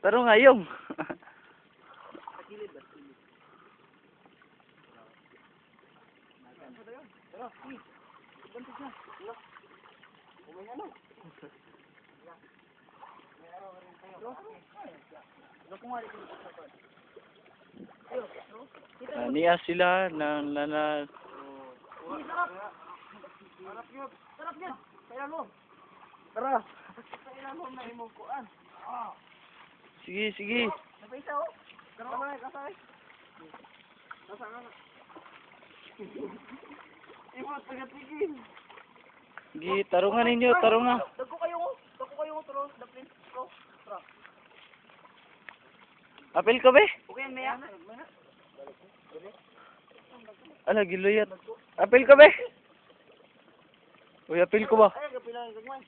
Pero ngayong. Niya sila ng nana. Sarap yun. Kaya mo. Tara. Kaya mo na imong kuan. Sige, sige. Napisa oh. Tara na kasay. Kasama na. Imot taga-tigil. Sige, tarungan ninyo, tarungan. Dagko kayo tro, daplin tro. Tara. Apil ko be? Okay maya. Ala, giluyat. Apil ko be? Uy, apil ko ba? Ay, kapilan gagmay.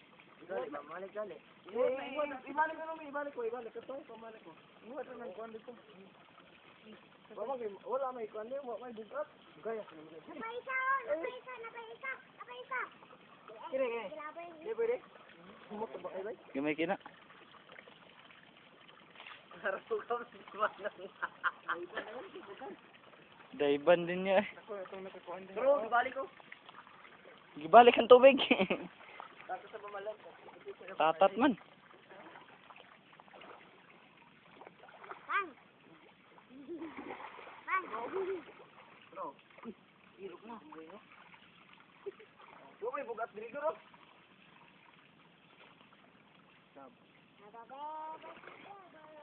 Ibalik gali. Ibalik ko. Kato, pamalik ko. Iwat na kuan dito. Wala may kuan dito, may bugat. Gaya. Napaisa. Kire. Di pwede. Sumot ba kay bay? Gamay kina. Sarap ko si Mana. Daiban din niya eh. Bro, ibalik ko. Gibalik ang tubig. Tapos sa pamalan. Tatat man. Bro. Irok na. Yo may bugat diri ko.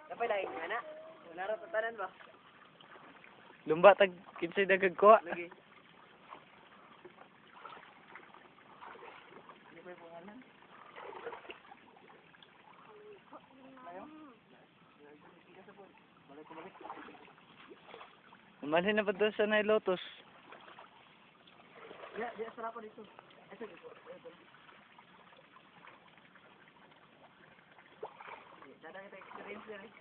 Kapay lain nga na. Wala ra tatanan ba? Lumba tag kinsay dagag ko. Lagi. Hindi pa yung pangalan. Ayaw? Balik ko. Umalhin na pa doon sa Nay Lotus. Di sarapan dito. Ito dito. Dadang kita experience din eh.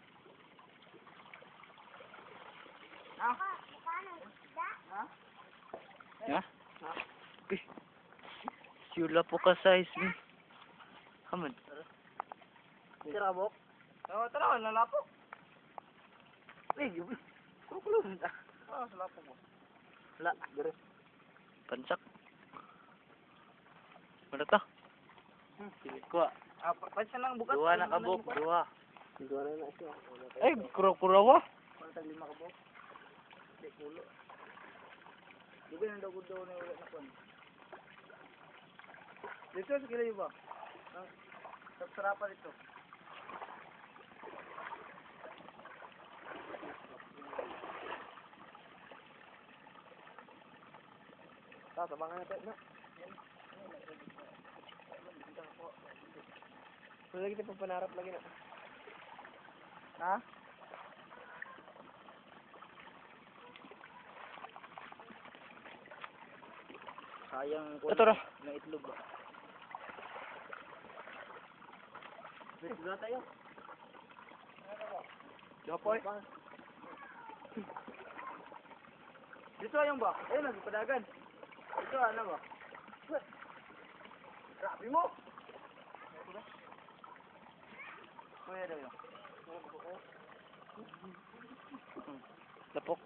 Ah? Ha? Ha? Uy. Sula po ka size mo. Hamad. Sirabok? Oo, tara, lalapok. Yung kukulong na. Oo, salapok mo. Wala, dire. Pansak. Ano ka? Sige ko. Pansa lang bukat. Dua na kabok, dua. Dua na siya. Ay, kura-kurawa. Pantag 5 kabok. Di kulo. Di ba nang daw na wala na kon. Dito sa kilay ba? Sarapan dito. Tabangan natin, no? Wala lagi tayo panarap lagi na. Ha? Sayang ko Ito ra. na itlog ba? Dito tayo. Dapoy. Dito ayong ba? Ayun nagpadagan. Dito ano ba? Grabe mo. Kuya daw yun. Lapok.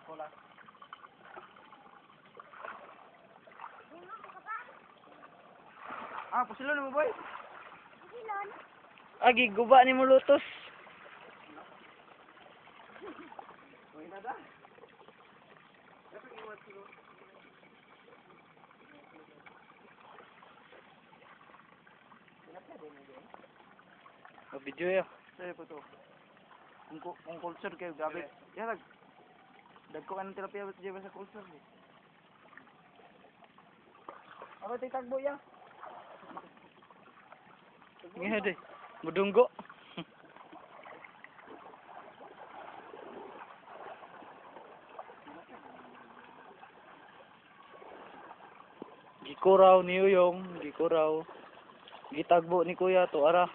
Wala. Pusilon mo boy. Agi, guba ni mo Lotus. Uy na da. Dapat iwat silo. Video ya. Saya po to. Kung culture kayo, gabi. Yan, dagko ka ng terapya sa culture. Ako titagbo yan. Ngayon deh. Mudunggo. Gikuraw ni Uyong, gikuraw. Gitagbo ni Kuya to ara.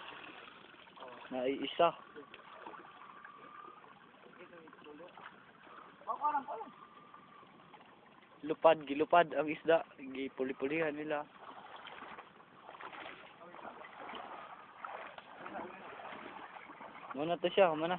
Naiisa. gilupad ang isda, gipuli-pulihan nila. Muna to siya, muna.